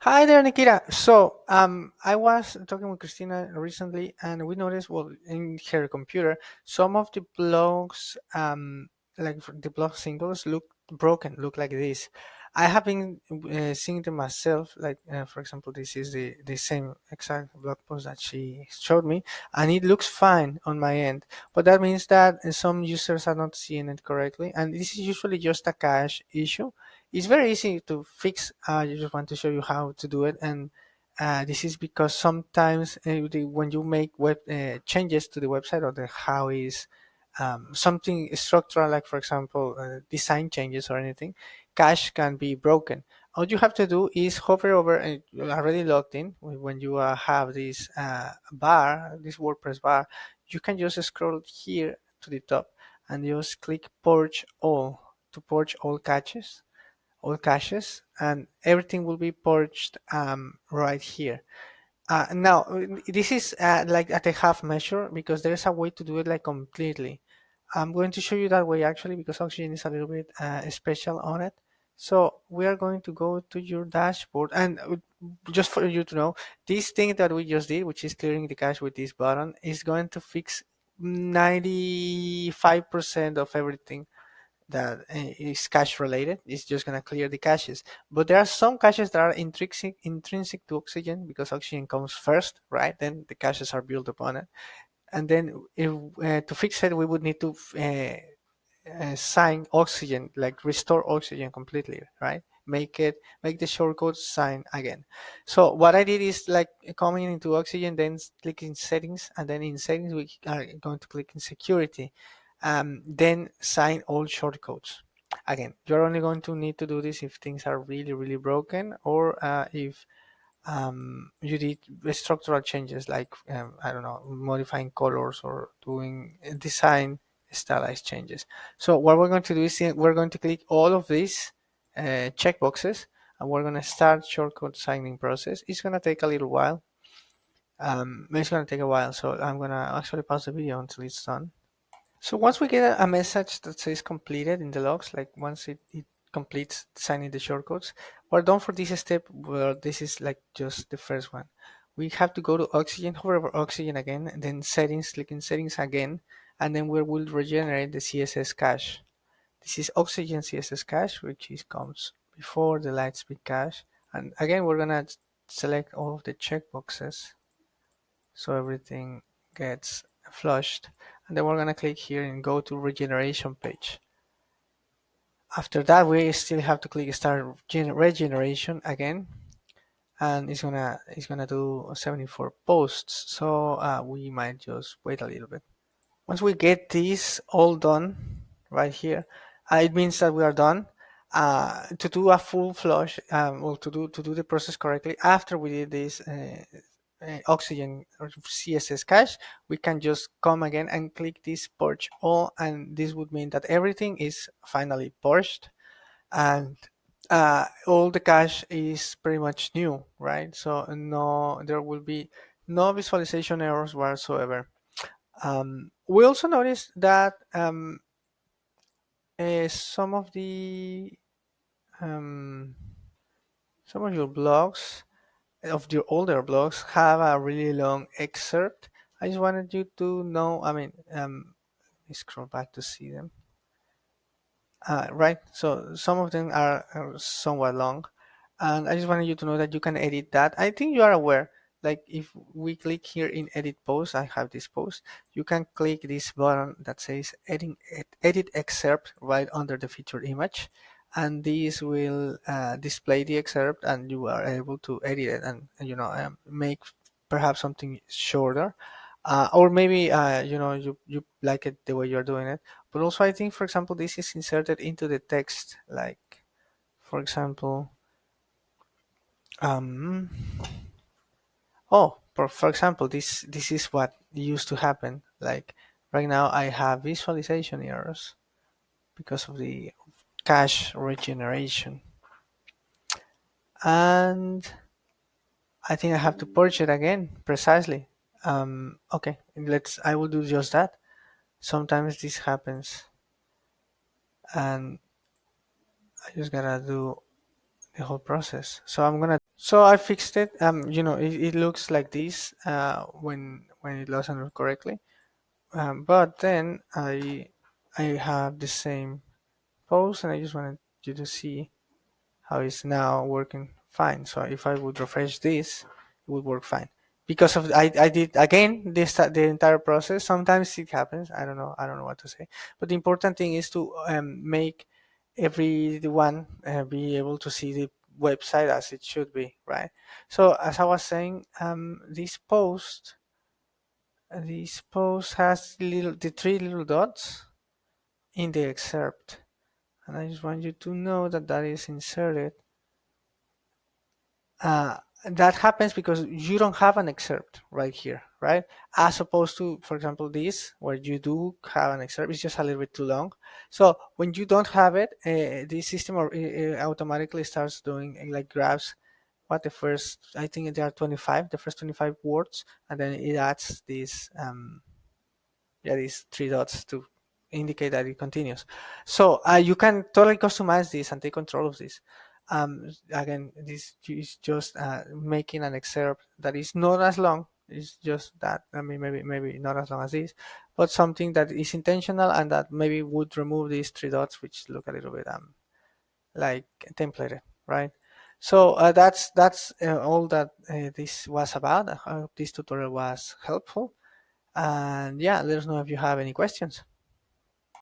Hi there, Nikita. I was talking with Christina recently, and we noticed, well, in her computer, some of the blogs, like the blog singles, look broken, look like this. I have been seeing them myself. Like, for example, this is the same exact blog post that she showed me, and it looks fine on my end. But that means that some users are not seeing it correctly, and this is usually just a cache issue. It's very easy to fix. I just want to show you how to do it, and this is because sometimes when you make web changes to the website or the how is something structural, like for example design changes or anything, cache can be broken. All you have to do is hover over, and you're already logged in. When you have this bar, this WordPress bar, you can just scroll here to the top and just click purge all to purge all caches, and everything will be purged right here. Now, this is like at a half measure because there's a way to do it like completely. I'm going to show you that way actually because Oxygen is a little bit special on it. So we are going to go to your dashboard, and just for you to know, this thing that we just did, which is clearing the cache with this button, is going to fix 95% of everything that is cache related. It's just going to clear the caches, but there are some caches that are intrinsic to Oxygen because Oxygen comes first, right? Then the caches are built upon it, and then if, to fix it we would need to sign Oxygen, like restore Oxygen completely, right? Make the shortcode sign again. So what I did is like coming into Oxygen, then click in settings, and then in settings we are going to click in security, then sign all shortcodes. Again, you're only going to need to do this if things are really broken, or if you did structural changes like I don't know, modifying colors or doing design stylized changes. So what we're going to do is we're going to click all of these checkboxes, and we're going to start shortcode signing process. It's going to take a little while. It's going to take a while, so I'm going to actually pause the video until it's done. So once we get a message that says completed in the logs, like once it completes signing the shortcodes, we're done for this step. Well, this is like just the first one. We have to go to Oxygen, hover over Oxygen again, and then settings, click in settings again, and then we will regenerate the CSS cache. This is Oxygen CSS cache, which is comes before the Lightspeed cache. And again, we're gonna select all of the checkboxes so everything gets flushed, and then we're gonna click here and go to regeneration page. After that we still have to click start regeneration again, and it's gonna do 74 posts, so we might just wait a little bit. Once we get this all done right here, it means that we are done. To do a full flush, or to do the process correctly, after we did this Oxygen or CSS cache, we can just come again and click this purge all, and this would mean that everything is finally purged, and all the cache is pretty much new, right? So no, there will be no visualization errors whatsoever. We also noticed that some of the um, some of your blogs, of your older blogs, have a really long excerpt. I just wanted you to know. I mean, let me scroll back to see them. Right. So some of them are somewhat long, and I just wanted you to know that you can edit that. I think you are aware. Like if we click here in edit post, I have this post. You can click this button that says edit excerpt right under the featured image, and this will display the excerpt, and you are able to edit it and make perhaps something shorter, or maybe you like it the way you're doing it. But also, I think, for example, this is inserted into the text. Like, for example, um, for example, this is what used to happen. Like right now, I have visualization errors because of the cache regeneration, and I think I have to purge it again precisely. Okay, I will do just that. Sometimes this happens, and I just gotta do the whole process. So so I fixed it. It looks like this when it doesn't correctly. But then I have the same pose, and I just wanted you to see how it's now working fine. So if I would refresh this, it would work fine. Because of I did again this the entire process. Sometimes it happens. I don't know what to say. But the important thing is to make everyone be able to see the website as it should be, right? So as I was saying, this post has the three little dots in the excerpt, and I just want you to know that that is inserted. uh, that happens because you don't have an excerpt right here, right? As opposed to, for example, this, where you do have an excerpt, it's just a little bit too long. So when you don't have it, the system automatically starts doing like grabs what the first, I think there are 25, the first 25 words, and then it adds these three dots to indicate that it continues. So you can totally customize this and take control of this. Again, this is just making an excerpt that is not as long. It's just that, I mean, maybe not as long as this, but something that is intentional and that maybe would remove these three dots, which look a little bit like templated, right? So that's all that this was about. I hope this tutorial was helpful. And yeah, let us know if you have any questions.